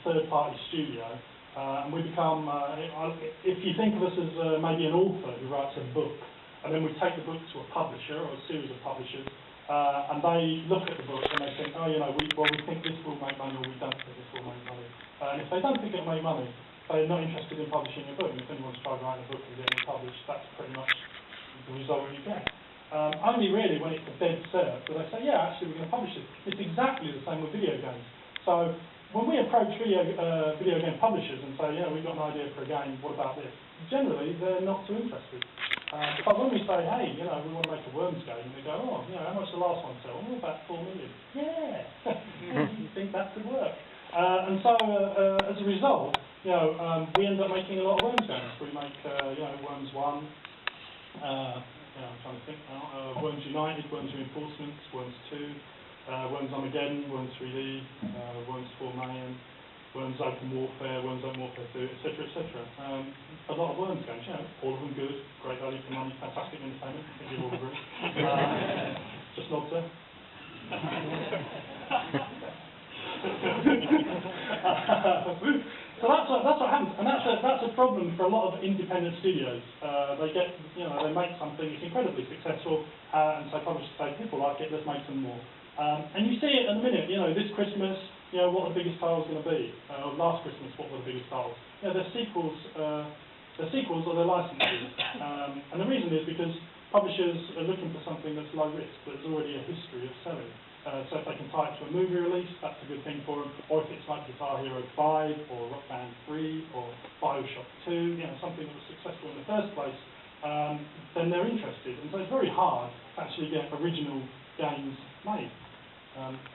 third-party studio, and we become, if you think of us as maybe an author who writes a book, and then we take the book to a publisher or a series of publishers, and they look at the book and they think, oh, you know, we think this will make money, or we don't think this will make money. And if they don't think it'll make money, they're not interested in publishing a book. And if anyone's tried writing a book and getting it published, that's pretty much the result you get. Only really when it's a dead cert do they say, yeah, actually we're going to publish it. It's exactly the same with video games. So when we approach video game publishers and say, yeah, we've got an idea for a game, what about this? Generally, they're not too interested. But when we say, hey, you know, we want to make a Worms game, they go, oh, you know, how much the last one sell? Oh, about 4 million. Yeah, you think that could work? And so, as a result, you know, we end up making a lot of Worms games. We make, you know, Worms 1, I'm trying to think now, Worms United, Worms Reinforcements, Worms 2, Worms Armageddon, Worms 3D, Worms 4 Mayhem, Worms Open Warfare, Worms Open Warfare 2, etc., etc. A lot of Worms games, you know, all of them good, great value for money, fantastic entertainment, I think you all agree. Just nod, sir. So that's what happens, and that's a problem for a lot of independent studios. They get, you know, they make something, it's incredibly successful, and so publishers say, people like it, let's make some more. And you see it in a minute, you know, this Christmas, you know, what are the biggest titles going to be? Last Christmas, what were the biggest titles? You know, they're sequels or they're licenses. And the reason is because publishers are looking for something that's low risk, that's already a history of selling. So if they can tie it to a movie release, that's a good thing for them. Or if it's like Guitar Hero 5 or Rock Band 3 or Bioshock 2, you know, something that was successful in the first place, then they're interested. And so it's very hard to actually get original games made.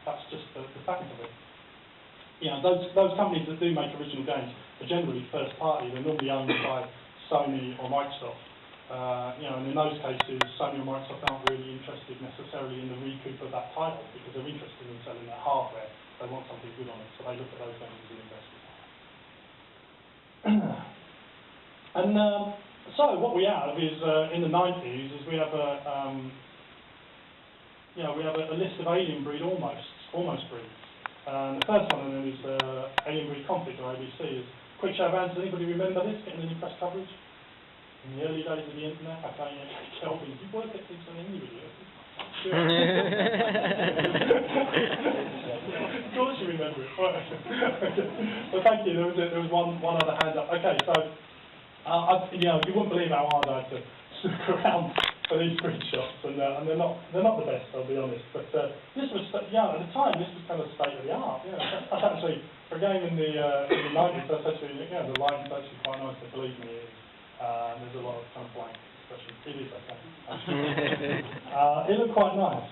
That's just the fact of it. You know, those companies that do make original games are generally first party. They're normally owned by Sony or Microsoft. You know, and in those cases, Sony or Microsoft aren't really interested necessarily in the recoup of that title because they're interested in selling their hardware. They want something good on it, so they look at those games as an investment. And so what we have is in the 90s is we have a list of alien breed almost breeds. The first one of them is Alien Breed Conflict, or ABC. Quick show of hands, does anybody remember this, getting any press coverage? In the early days of the internet, okay, Kelvin, you work at things on English, of course you remember it. Well, thank you. There was one other hand up. Okay, so you know, you wouldn't believe how hard I had to look around for these screenshots, and they're not the best, I'll be honest. But this was, yeah, at the time this was kind of state of the art. You know, that's actually for a game in the 90s. That's actually, yeah, the lighting's actually quite nice. Believe me, it is. There's a lot of kind of blank expression. It is okay. It looked quite nice.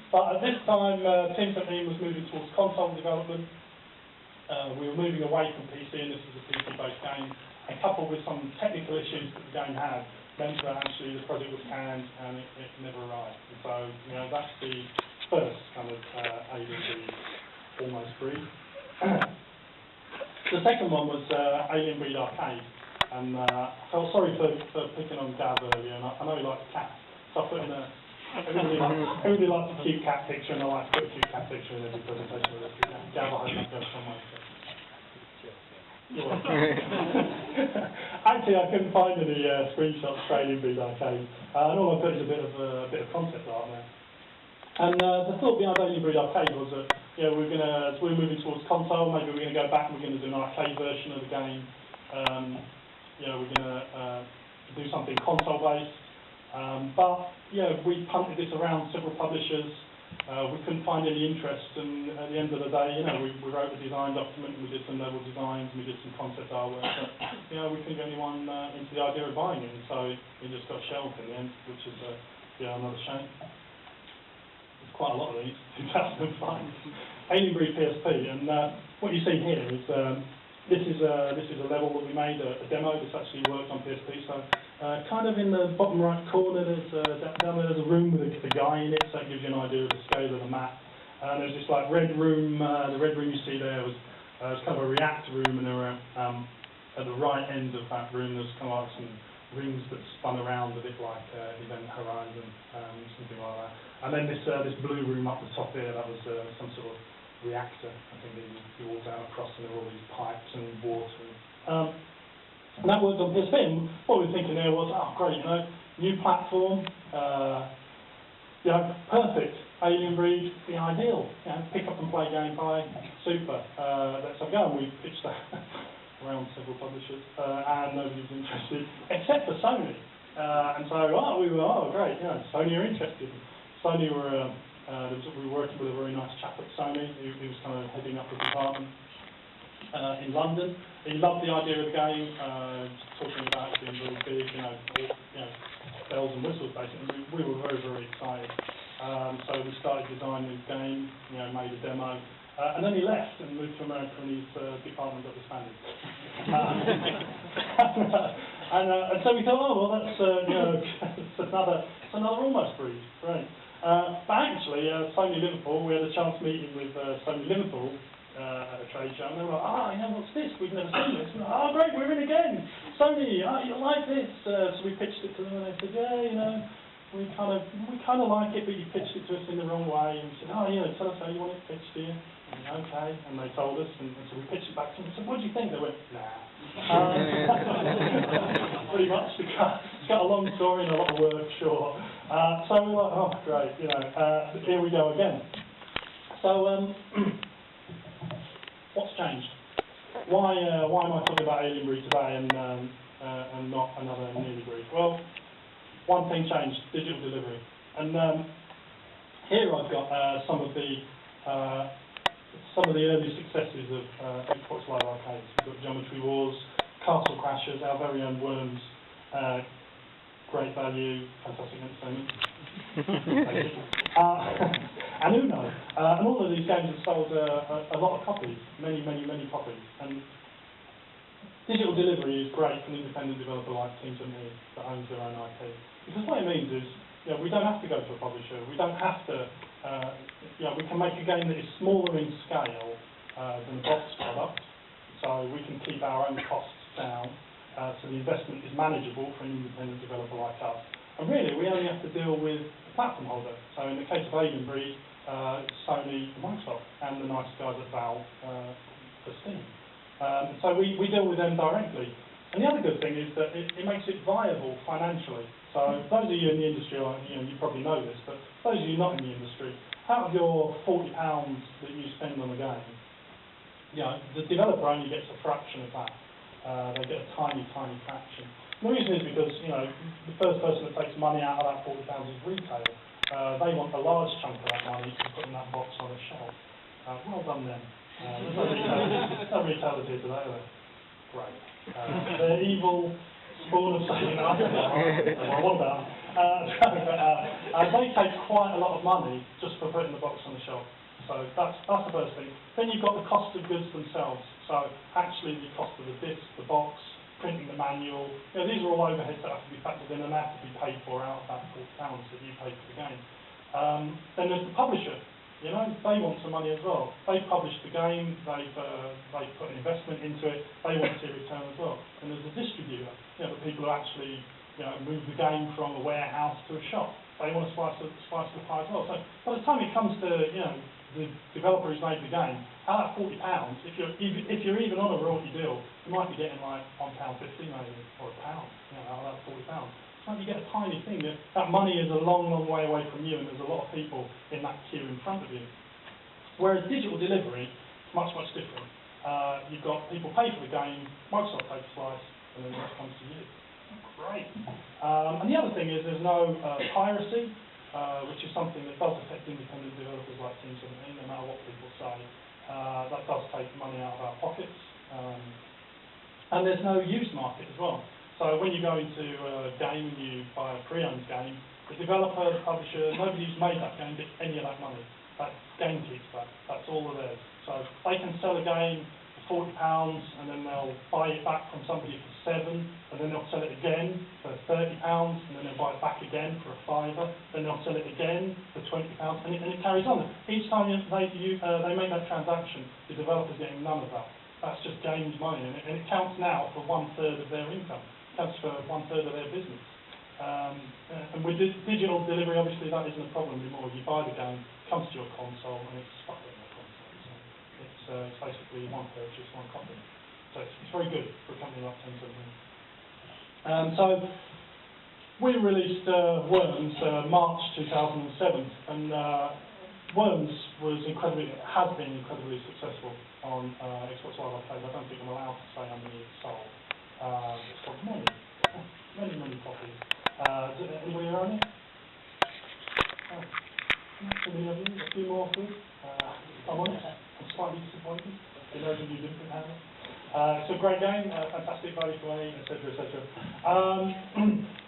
But at this time, Team 17 was moving towards console development. We were moving away from PC, and this was a PC-based game. And coupled with some technical issues that the game had, meant that actually the project was canned and it never arrived. And so, you know, that's the first kind of Alien Breed almost breed. The second one was Alien Breed Arcade. And I felt sorry for picking on Gav earlier, and I know he likes cats, so I put in everybody likes a cute cat picture, and I like to put a cute cat picture in every presentation with us. Gav, I hope that goes somewhere. Actually, I couldn't find any screenshots for Alien Breed Arcade, and all I put is a bit of concept art there. And the thought behind Alien Breed Arcade was that, you know, as we're moving towards console, maybe we're going to go back and we're going to do an arcade version of the game. You know, we're going to do something console-based, but you know, we punted this around several publishers. We couldn't find any interest, and at the end of the day, you know, we wrote the design document, and we did some level designs, and we did some concept artwork. But you know, we couldn't get anyone into the idea of buying it, and so it just got shelved in the end, which is another shame. There's quite a lot of these. 2005, Alien Breed PSP, and what you see here is. This is a level that we made, a demo that's actually worked on PSP. So kind of in the bottom right corner, down there there's a room with a guy in it, so it gives you an idea of the scale of the map. There's this like red room, the red room you see there was kind of a reactor room, and there were, at the right end of that room there's kind of like some rings that spun around a bit like Event Horizon, something like that. And then this blue room up the top here, that was some sort of reactor. I think they all down across, and there were all these pipes and water. And that worked on PSP. And what we were thinking there was, oh great, new platform, perfect. Alien Breed, the ideal. Pick up and play gameplay, super. Let's have a go. And we pitched that around several publishers, and nobody was interested except for Sony. And so, we were, great. Sony are interested. Sony were. We were working with a very nice chap at Sony who was kind of heading up the department in London. He loved the idea of the game, talking about it being really big, bells and whistles basically. We were very, very excited. So we started designing the game, made a demo, and then he left and moved to America, and his department got disbanded. And so we thought, it's another almost breed, right? But actually, Sony Liverpool, we had a chance meeting with Sony Liverpool at a trade show, and they were like, what's this? We've never seen this. And, great, we're in again. Sony, you like this? So we pitched it to them, and they said, we kind of like it, but you pitched it to us in the wrong way. And we said, tell us how you want it pitched to you. And, okay, and they told us, and so we pitched it back to them. So what do you think? They went, nah. Pretty much, it's got a long story and a lot of work, sure. So we were like, great, here we go again. So, what's changed? Why am I talking about Alien Breed today and not another nearly breed? Well, one thing changed: digital delivery. And here I've got some of the early successes of Xbox Live Arcades. We've got Geometry Wars, Castle Crashers, our very own Worms. Great value, fantastic entertainment. And Uno. And all of these games have sold a lot of copies, many copies. And digital delivery is great for an independent developer like Team 17 that owns their own IP. Because what it means is, we don't have to go to a publisher. We don't have to, we can make a game that is smaller in scale than a box product. So we can keep our own costs down. So the investment is manageable for an independent developer like us. And really, we only have to deal with the platform holder. So in the case of Alien Breed, Sony and Microsoft, and the nice guys at Valve for Steam. So we deal with them directly. And the other good thing is that it makes it viable financially. So those of you in the industry, you probably know this, but those of you not in the industry, out of your £40 that you spend on a game, the developer only gets a fraction of that. They get a tiny fraction. And the reason is because, the first person that takes money out of that £40 is retail. They want a large chunk of that money to put in that box on a shelf. Well done then. There's no retailers here today, are there? Great. They're evil, spawn of Satan. What about? They take quite a lot of money just for putting the box on the shelf. So that's the first thing. Then you've got the cost of goods themselves. So actually the cost of the disc, the box, printing the manual. These are all overheads that have to be factored in and have to be paid for out of that £40 that you pay for the game. Then there's the publisher. They want some money as well. They've published the game, they've put an investment into it, they want to see a return as well. And there's a distributor, the people who actually move the game from a warehouse to a shop. They want to slice the pie as well. So by the time it comes to the developer who's made the game, out of £40, if you're even on a royalty deal, you might be getting like £1.50 maybe, or £1, out of that £40. So you get a tiny thing. That money is a long way away from you, and there's a lot of people in that queue in front of you. Whereas digital delivery is much different. You've got people pay for the game, Microsoft takes a slice, and then the rest comes to you. Great. And the other thing is there's no piracy, which is something that does affect independent developers like Team 17, no matter what people say. That does take money out of our pockets. And there's no use market as well. So when you go into a game and you buy a pre-owned game, the developer, the publisher, nobody who's made that game gets any of that money. That game keeps that. That's all of theirs. So they can sell a game for £40 and then they'll buy it back from somebody for £7, and then they'll sell it again for £30, and then they'll buy it back again for a £5, then they'll sell it again for £20, and it carries on. Each time they make that transaction, the developer's getting none of that. That's just games money, and it counts now for 1/3 of their income. That's for 1/3 of their business. And with digital delivery, obviously that isn't a problem anymore. You buy the game, it comes to your console, and it's stuck on your console. So it's basically one purchase, one copy. So it's very good for a company like 1017. So we released Worms March 2007, and Worms has been incredibly successful on Xbox Live Arcade. I don't think I'm allowed to say how many it's sold. It's got many copies. Anybody around it? Too many of you? A few more, please. I'm honest, I'm slightly disappointed. For those of you who didn't have it. It's a great game, fantastic value for money, etc., etc.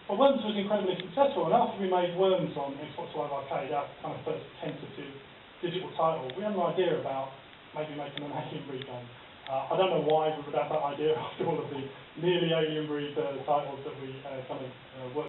But Worms was incredibly successful, and after we made Worms on Xbox Live Arcade, our kind of first tentative digital title, we had an idea about maybe making an Alien Breed game. I don't know why we would have that idea after all of the nearly Alien Breed titles that we kind of worked